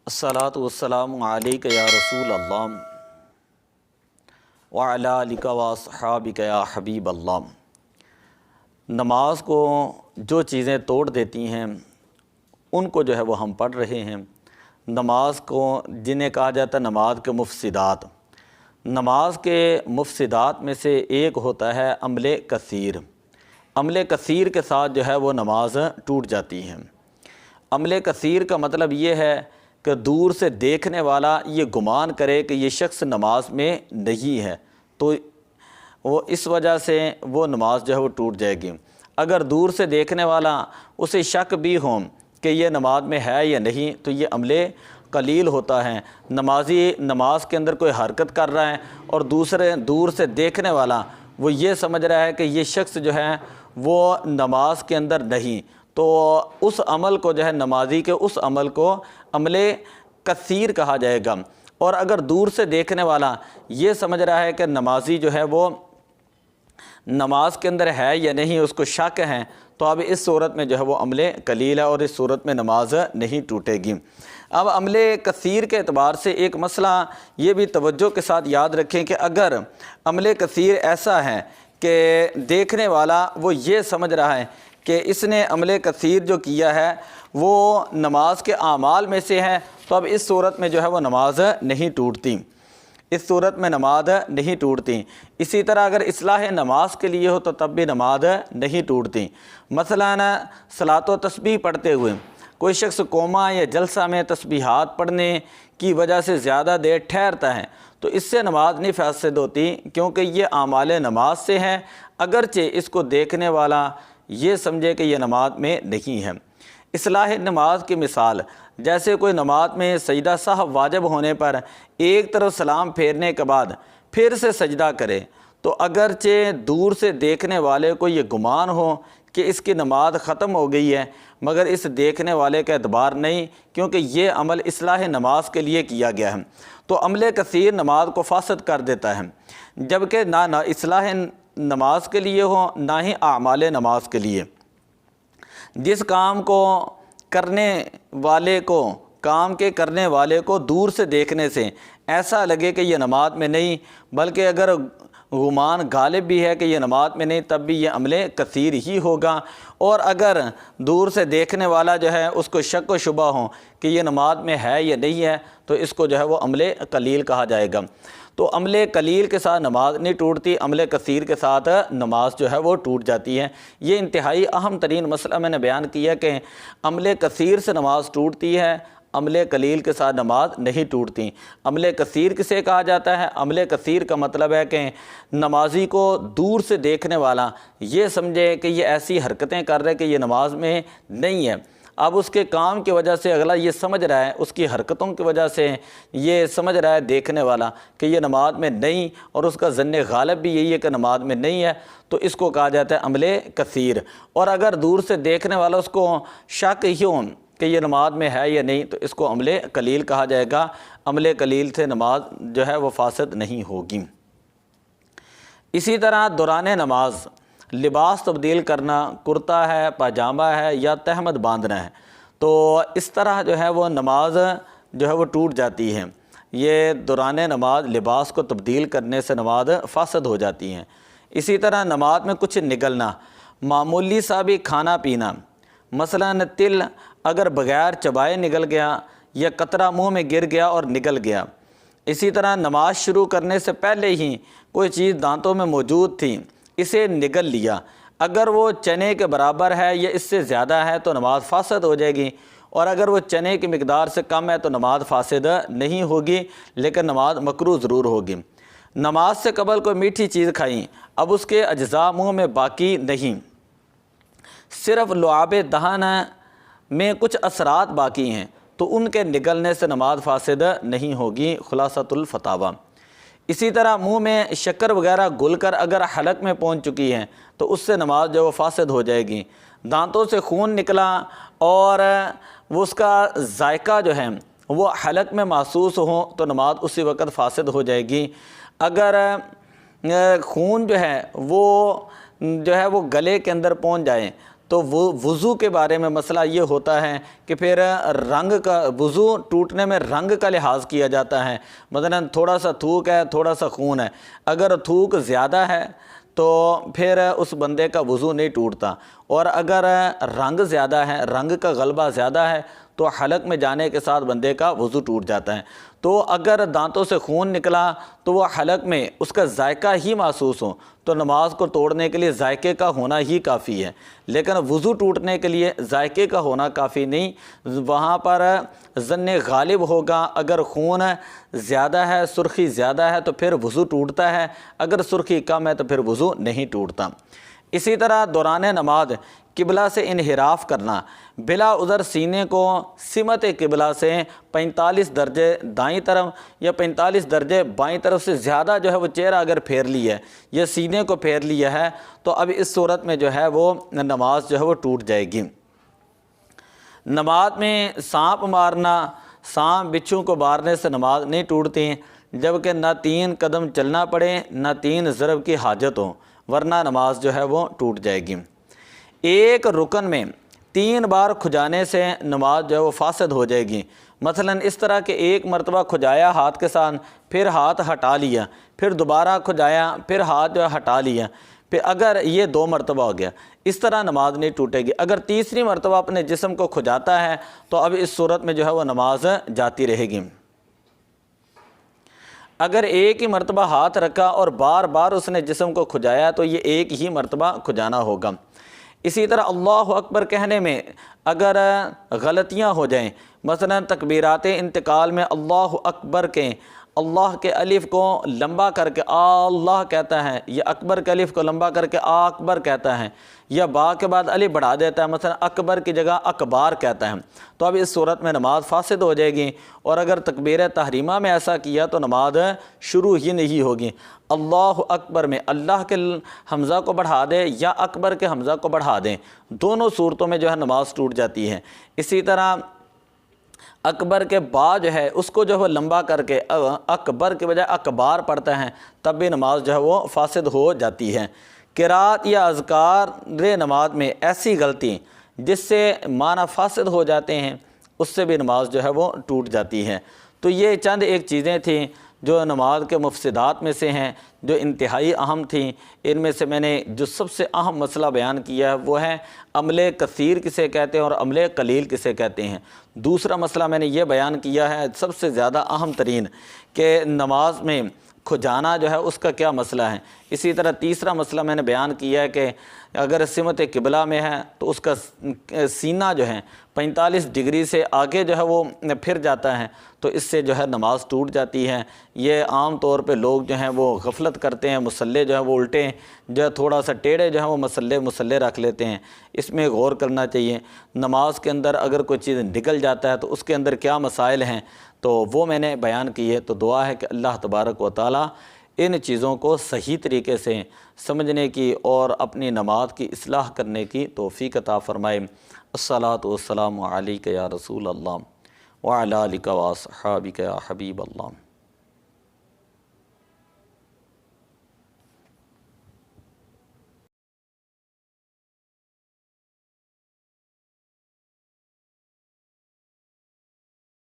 الصلاۃ والسلام علیک یا رسول اللہ وعلی آلک واصحابک یا حبیب اللہ۔ نماز کو جو چیزیں توڑ دیتی ہیں ان کو جو ہے وہ ہم پڑھ رہے ہیں۔ نماز کو جنہیں کہا جاتا ہے نماز کے مفسدات، نماز کے مفسدات میں سے ایک ہوتا ہے عمل کثیر۔ عمل کثیر کے ساتھ جو ہے وہ نماز ٹوٹ جاتی ہے۔ عمل کثیر کا مطلب یہ ہے کہ دور سے دیکھنے والا یہ گمان کرے کہ یہ شخص نماز میں نہیں ہے، تو وہ اس وجہ سے وہ نماز جو ہے وہ ٹوٹ جائے گی۔ اگر دور سے دیکھنے والا اسے شک بھی ہو کہ یہ نماز میں ہے یا نہیں، تو یہ عمل قلیل ہوتا ہے۔ نمازی نماز کے اندر کوئی حرکت کر رہا ہے اور دور سے دیکھنے والا وہ یہ سمجھ رہا ہے کہ یہ شخص جو ہے وہ نماز کے اندر نہیں، تو اس عمل کو جو ہے نمازی کے اس عمل کو عمل کثیر کہا جائے گا۔ اور اگر دور سے دیکھنے والا یہ سمجھ رہا ہے کہ نمازی جو ہے وہ نماز کے اندر ہے یا نہیں، اس کو شک ہے، تو اب اس صورت میں جو ہے وہ عمل قلیل ہے اور اس صورت میں نماز نہیں ٹوٹے گی۔ اب عمل کثیر کے اعتبار سے ایک مسئلہ یہ بھی توجہ کے ساتھ یاد رکھیں کہ اگر عمل کثیر ایسا ہے کہ دیکھنے والا وہ یہ سمجھ رہا ہے کہ اس نے عمل کثیر جو کیا ہے وہ نماز کے اعمال میں سے ہے، تو اب اس صورت میں جو ہے وہ نماز نہیں ٹوٹتی، اس صورت میں نماز نہیں ٹوٹتی۔ اسی طرح اگر اصلاح نماز کے لیے ہو تو تب بھی نماز نہیں ٹوٹتی۔ مثلاً صلاۃ و تسبیح پڑھتے ہوئے کوئی شخص قوما یا جلسہ میں تسبیحات پڑھنے کی وجہ سے زیادہ دیر ٹھہرتا ہے تو اس سے نماز نہیں فاسد ہوتی، کیونکہ یہ اعمال نماز سے ہے، اگرچہ اس کو دیکھنے والا یہ سمجھے کہ یہ نماز میں نہیں ہے۔ اصلاح نماز کی مثال، جیسے کوئی نماز میں سجدہ سہو واجب ہونے پر ایک طرف سلام پھیرنے کے بعد پھر سے سجدہ کرے، تو اگرچہ دور سے دیکھنے والے کو یہ گمان ہو کہ اس کی نماز ختم ہو گئی ہے، مگر اس دیکھنے والے کا اعتبار نہیں، کیونکہ یہ عمل اصلاح نماز کے لیے کیا گیا ہے۔ تو عمل کثیر نماز کو فاسد کر دیتا ہے، جبکہ نہ اصلاح نماز کے لیے ہو نہ ہی اعمال نماز کے لیے۔ جس کام کے کرنے والے کو دور سے دیکھنے سے ایسا لگے کہ یہ نماز میں نہیں، بلکہ اگر گمان غالب بھی ہے کہ یہ نماز میں نہیں، تب بھی یہ عمل کثیر ہی ہوگا۔ اور اگر دور سے دیکھنے والا جو ہے اس کو شک و شبہ ہو کہ یہ نماز میں ہے یا نہیں ہے، تو اس کو جو ہے وہ عمل قلیل کہا جائے گا۔ تو عمل قلیل کے ساتھ نماز نہیں ٹوٹتی، عمل کثیر کے ساتھ نماز جو ہے وہ ٹوٹ جاتی ہے۔ یہ انتہائی اہم ترین مسئلہ میں نے بیان کیا کہ عمل کثیر سے نماز ٹوٹتی ہے، عمل قلیل کے ساتھ نماز نہیں ٹوٹتی۔ عمل کثیر کسے کہا جاتا ہے؟ عمل کثیر کا مطلب ہے کہ نمازی کو دور سے دیکھنے والا یہ سمجھے کہ یہ ایسی حرکتیں کر رہے کہ یہ نماز میں نہیں ہے۔ اب اس کے کام کی وجہ سے اگلا یہ سمجھ رہا ہے، اس کی حرکتوں کی وجہ سے یہ سمجھ رہا ہے دیکھنے والا کہ یہ نماز میں نہیں، اور اس کا ظن غالب بھی یہی ہے کہ نماز میں نہیں ہے، تو اس کو کہا جاتا ہے عمل کثیر۔ اور اگر دور سے دیکھنے والا اس کو شک ہی ہو کہ یہ نماز میں ہے یا نہیں، تو اس کو عمل قلیل کہا جائے گا۔ عمل قلیل سے نماز جو ہے وہ فاسد نہیں ہوگی۔ اسی طرح دوران نماز لباس تبدیل کرنا، کرتا ہے، پاجامہ ہے یا تہمد باندھنا ہے، تو اس طرح جو ہے وہ نماز جو ہے وہ ٹوٹ جاتی ہے۔ یہ دوران نماز لباس کو تبدیل کرنے سے نماز فاسد ہو جاتی ہیں۔ اسی طرح نماز میں کچھ نگلنا، معمولی سا بھی کھانا پینا، مثلاً تل اگر بغیر چبائے نگل گیا یا قطرہ منہ میں گر گیا اور نگل گیا۔ اسی طرح نماز شروع کرنے سے پہلے ہی کوئی چیز دانتوں میں موجود تھی، اسے نگل لیا، اگر وہ چنے کے برابر ہے یا اس سے زیادہ ہے تو نماز فاسد ہو جائے گی، اور اگر وہ چنے کی مقدار سے کم ہے تو نماز فاسد نہیں ہوگی، لیکن نماز مکروہ ضرور ہوگی۔ نماز سے قبل کوئی میٹھی چیز کھائیں، اب اس کے اجزاء منہ میں باقی نہیں، صرف لعاب دہن میں کچھ اثرات باقی ہیں، تو ان کے نگلنے سے نماز فاسد نہیں ہوگی۔ خلاصۃ الفتاوی۔ اسی طرح منہ میں شکر وغیرہ گل کر اگر حلق میں پہنچ چکی ہے تو اس سے نماز جو وہ فاسد ہو جائے گی۔ دانتوں سے خون نکلا اور وہ اس کا ذائقہ جو ہے وہ حلق میں محسوس ہو تو نماز اسی وقت فاسد ہو جائے گی۔ اگر خون جو ہے وہ گلے کے اندر پہنچ جائے تو وہ وضو کے بارے میں مسئلہ یہ ہوتا ہے کہ پھر رنگ کا وضو ٹوٹنے میں رنگ کا لحاظ کیا جاتا ہے۔ مثلا تھوڑا سا تھوک ہے، تھوڑا سا خون ہے، اگر تھوک زیادہ ہے تو پھر اس بندے کا وضو نہیں ٹوٹتا، اور اگر رنگ زیادہ ہے، رنگ کا غلبہ زیادہ ہے تو حلق میں جانے کے ساتھ بندے کا وضو ٹوٹ جاتا ہے۔ تو اگر دانتوں سے خون نکلا تو وہ حلق میں اس کا ذائقہ ہی محسوس ہو تو نماز کو توڑنے کے لیے ذائقے کا ہونا ہی کافی ہے، لیکن وضو ٹوٹنے کے لیے ذائقے کا ہونا کافی نہیں، وہاں پر ظن غالب ہوگا۔ اگر خون زیادہ ہے، سرخی زیادہ ہے تو پھر وضو ٹوٹتا ہے، اگر سرخی کم ہے تو پھر وضو نہیں ٹوٹتا۔ اسی طرح دوران نماز قبلہ سے انحراف کرنا، بلا عذر سینے کو سمت قبلہ سے 45 درجے دائیں طرف یا 45 درجے بائیں طرف سے زیادہ جو ہے وہ چہرہ اگر پھیر لیا ہے یا سینے کو پھیر لیا ہے تو اب اس صورت میں جو ہے وہ نماز جو ہے وہ ٹوٹ جائے گی۔ نماز میں سانپ مارنا، سانپ بچھو کو مارنے سے نماز نہیں ٹوٹتی، جبکہ نہ 3 قدم چلنا پڑے نہ 3 ضرب کی حاجت ہو، ورنہ نماز جو ہے وہ ٹوٹ جائے گی۔ ایک رکن میں 3 بار کھجانے سے نماز جو ہے وہ فاسد ہو جائے گی۔ مثلا اس طرح کہ ایک مرتبہ کھجایا ہاتھ کے ساتھ، پھر ہاتھ ہٹا لیا، پھر دوبارہ کھجایا، پھر ہاتھ جو ہے ہٹا لیا، پھر اگر یہ 2 مرتبہ ہو گیا، اس طرح نماز نہیں ٹوٹے گی۔ اگر تیسری مرتبہ اپنے جسم کو کھجاتا ہے تو اب اس صورت میں جو ہے وہ نماز جاتی رہے گی۔ اگر ایک ہی مرتبہ ہاتھ رکھا اور بار بار اس نے جسم کو کھجایا تو یہ ایک ہی مرتبہ کھجانا ہوگا۔ اسی طرح اللہ اکبر کہنے میں اگر غلطیاں ہو جائیں، مثلا تکبیرات انتقال میں اللہ اکبر کے اللہ کے الف کو لمبا کر کے اللہ کہتا ہے، یا اکبر کے الف کو لمبا کر کے اکبر کہتا ہے، یا با کے بعد الف بڑھا دیتا ہے، مثلا اکبر کی جگہ اکبار کہتا ہے، تو اب اس صورت میں نماز فاسد ہو جائے گی۔ اور اگر تکبیر تحریمہ میں ایسا کیا تو نماز شروع ہی نہیں ہوگی۔ اللہ اکبر میں اللہ کے حمزہ کو بڑھا دے یا اکبر کے حمزہ کو بڑھا دیں، دونوں صورتوں میں جو ہے نماز ٹوٹ جاتی ہے۔ اسی طرح اکبر کے با جو ہے اس کو جو ہے لمبا کر کے اکبر کے بجائے اکبار پڑھتا ہے، تب بھی نماز جو ہے وہ فاسد ہو جاتی ہے۔ قرات یا اذکار نماز میں ایسی غلطی جس سے معنی فاسد ہو جاتے ہیں، اس سے بھی نماز جو ہے وہ ٹوٹ جاتی ہے۔ تو یہ چند ایک چیزیں تھیں جو نماز کے مفسدات میں سے ہیں، جو انتہائی اہم تھیں۔ ان میں سے میں نے جو سب سے اہم مسئلہ بیان کیا ہے وہ ہے عمل کثیر کسے کہتے ہیں اور عمل قلیل کسے کہتے ہیں۔ دوسرا مسئلہ میں نے یہ بیان کیا ہے سب سے زیادہ اہم ترین، کہ نماز میں کھجانا جو ہے اس کا کیا مسئلہ ہے۔ اسی طرح تیسرا مسئلہ میں نے بیان کیا ہے کہ اگر سمت قبلہ میں ہے تو اس کا سینہ جو ہے 45 ڈگری سے آگے جو ہے وہ پھر جاتا ہے تو اس سے جو ہے نماز ٹوٹ جاتی ہے۔ یہ عام طور پہ لوگ جو ہیں وہ غفلت کرتے ہیں، مصلے جو ہے وہ الٹے جو ہے تھوڑا سا ٹیڑھے جو ہیں وہ مصلے رکھ لیتے ہیں، اس میں غور کرنا چاہیے۔ نماز کے اندر اگر کوئی چیز نکل جاتا ہے تو اس کے اندر کیا مسائل ہیں تو وہ میں نے بیان کی ہے۔ تو دعا ہے کہ اللہ تبارک و تعالی ان چیزوں کو صحیح طریقے سے سمجھنے کی اور اپنی نماز کی اصلاح کرنے کی توفیق عطا فرمائے۔ الصلاۃ والسلام علیک یا رسول اللہ وعلی آلک واصحابک یا حبیب اللہ۔